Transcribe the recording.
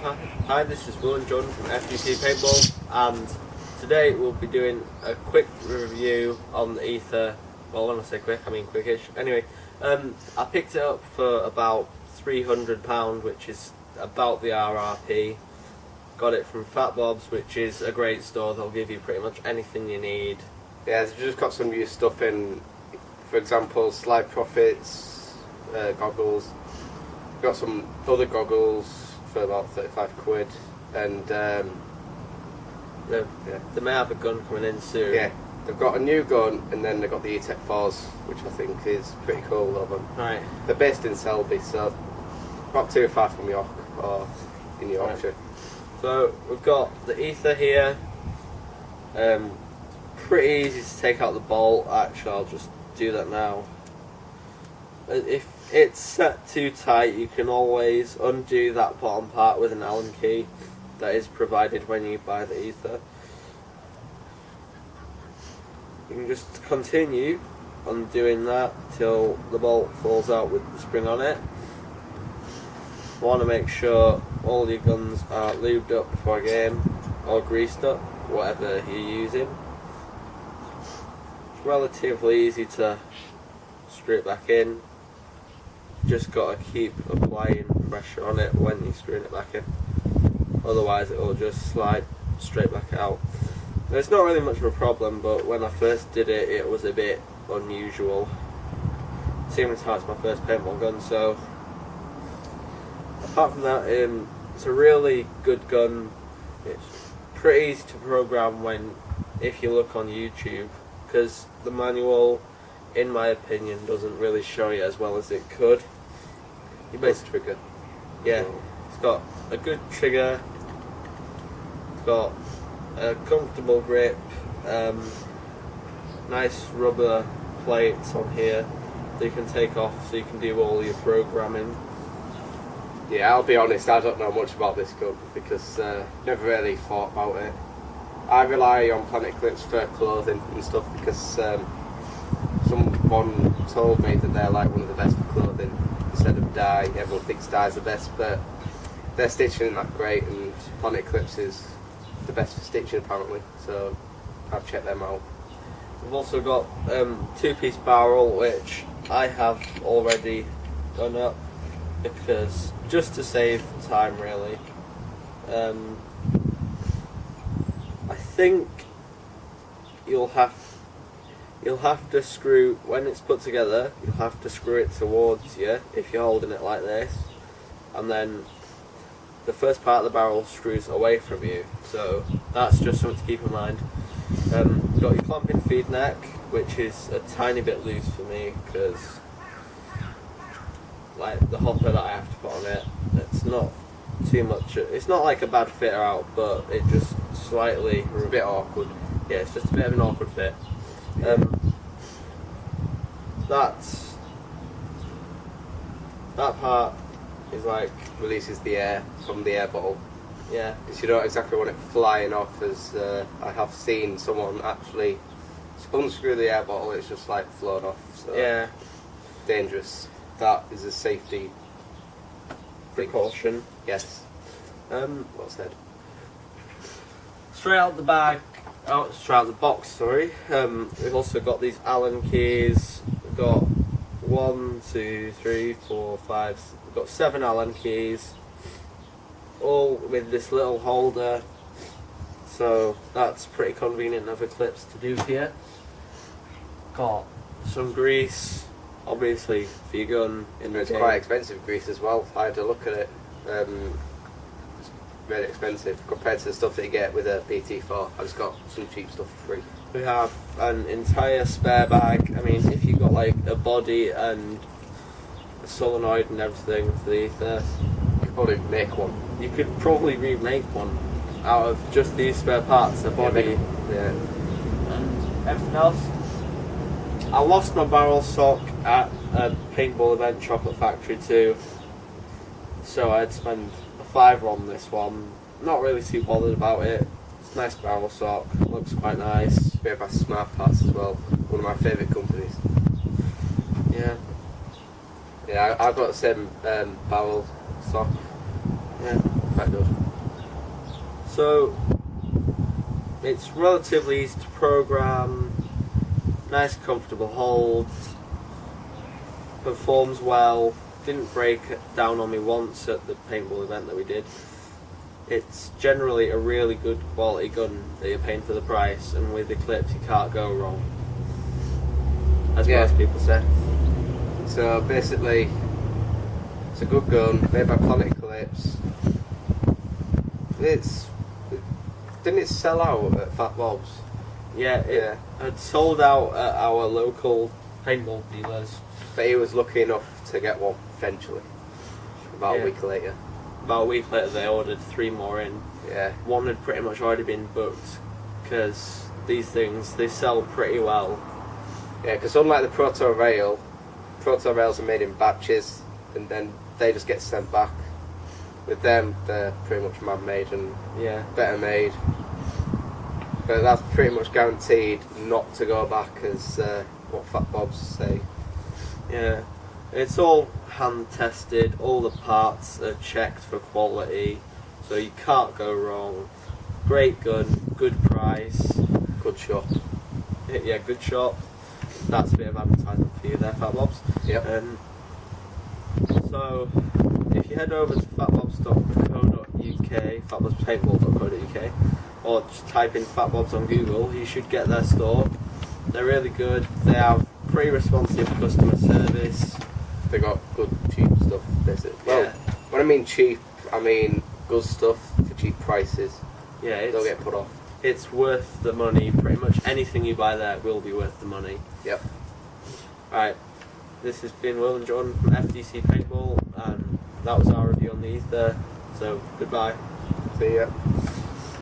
Hi, this is Will and John from fdcpaintball, and today we'll be doing a quick review on the etha. Well, when I say quick, I mean quickish. Anyway, I picked it up for about £300, which is about the RRP. Got it from Fat Bob's, which is a great store. They'll give you pretty much anything you need. Yeah, they've just got some new stuff in, for example, slide profits, goggles. Got some other goggles for about 35 quid, and They may have a gun coming in soon. yeah, they've got a new gun, and then they've got the etha 4s, which I think is pretty cool of them. Right. They're based in Selby, so not too far from York or in Yorkshire. Right. So we've got the etha here. Pretty easy to take out the bolt. Actually, I'll just do that now. If it's set too tight, you can always undo that bottom part with an Allen key that is provided when you buy the etha. You can just continue undoing that till the bolt falls out with the spring on it. You want to make sure all your guns are lubed up before a game, or greased up, whatever you're using. It's relatively easy to screw it back in. Just got to keep applying pressure on it when you're screwing it back in, otherwise it will just slide straight back out. Now, it's not really much of a problem, but when I first did it, it was a bit unusual, seeing as how it's my first paintball gun. So apart from that, it's a really good gun. It's pretty easy to program if you look on YouTube, because the manual, in my opinion, doesn't really show you as well as it could. You basically Trigger. Yeah, it's got a good trigger, it's got a comfortable grip, nice rubber plates on here that you can take off so you can do all your programming. Yeah, I'll be honest, I don't know much about this gun because never really thought about it. I rely on Planet Clips for clothing and stuff because someone told me that they're like one of the best for clothing instead of dye. Everyone thinks dye's the best, but their stitching isn't that great, and Planet Clips is the best for stitching apparently, so I've checked them out. We've also got two-piece barrel, which I have already done up because just to save time really. I think you'll have to screw, when it's put together, you'll have to screw it towards you if you're holding it like this, and then the first part of the barrel screws away from you, so that's just something to keep in mind. You've got your clamping feed neck, which is a tiny bit loose for me because like the hopper that I have to put on it, it's not too much, it's not like a bad fit out, but it just slightly, It's a bit awkward. yeah, it's just a bit of an awkward fit. That part is like, Releases the air from the air bottle. yeah, Because you don't exactly want it flying off, as I have seen someone actually unscrew the air bottle, it's just like flown off, so yeah, dangerous. That is a safety precaution. Yes, well said. Straight out the bag, straight out the box, sorry. We've also got these Allen keys. We've got 1, 2, 3, 4, 5. We've got 7 Allen keys, all with this little holder. So that's pretty convenient. Other clips to do here. Got some grease, obviously for your gun in the It's game. quite expensive grease as well. I had a look at it. It's really expensive compared to the stuff that you get with a PT4. I just got some cheap stuff for free. We have an entire spare bag. I mean, if you've got like a body and a solenoid and everything for the etha, You could probably make one. you could probably remake one out of just these spare parts, a body Yeah. and everything else. I lost my barrel sock at a paintball event, Chocolate Factory 2, so I'd spend a £5 on this one. Not really too bothered about it. It's a nice barrel sock, looks quite nice. Made by Smart Parts as well. One of my favourite companies. Yeah. Yeah, I've got the same barrel sock. Yeah. Quite good. So it's relatively easy to program, nice comfortable holds, performs well, didn't break down on me once at the paintball event that we did. It's generally a really good quality gun that you're paying for the price, and with the clips you can't go wrong, as most people say. So basically, it's a good gun, made by Ponic Clips. Didn't it sell out at Fat Bob's? Yeah, it had sold out at our local paintball dealers. But he was lucky enough to get one eventually, about a week later. About a week later they ordered 3 more in. Yeah. One had pretty much already been booked, because these things, they sell pretty well. Yeah, because unlike the Proto Rails are made in batches, and then they just get sent back. With them, they're pretty much man-made and better made. But that's pretty much guaranteed not to go back, as what Fat Bob's say. Yeah, it's all hand tested, all the parts are checked for quality, so you can't go wrong. Great gun, good price. Good shop. Yeah, good shop. That's a bit of advertisement for you there, Fat Bob's. Yep. So, if you head over to fatbobs.co.uk, fatbobspaintball.co.uk, or just type in Fat Bob's on Google, you should get their store. They're really good. They have pretty responsive customer service. They got good cheap stuff, basically. Well, when I mean cheap, I mean good stuff for cheap prices. Yeah, they'll get put off. It's worth the money. Pretty much anything you buy there will be worth the money. Yep. Alright, this has been Will and Jordan from FDC Paintball, and that was our review on the etha. So, goodbye. See ya.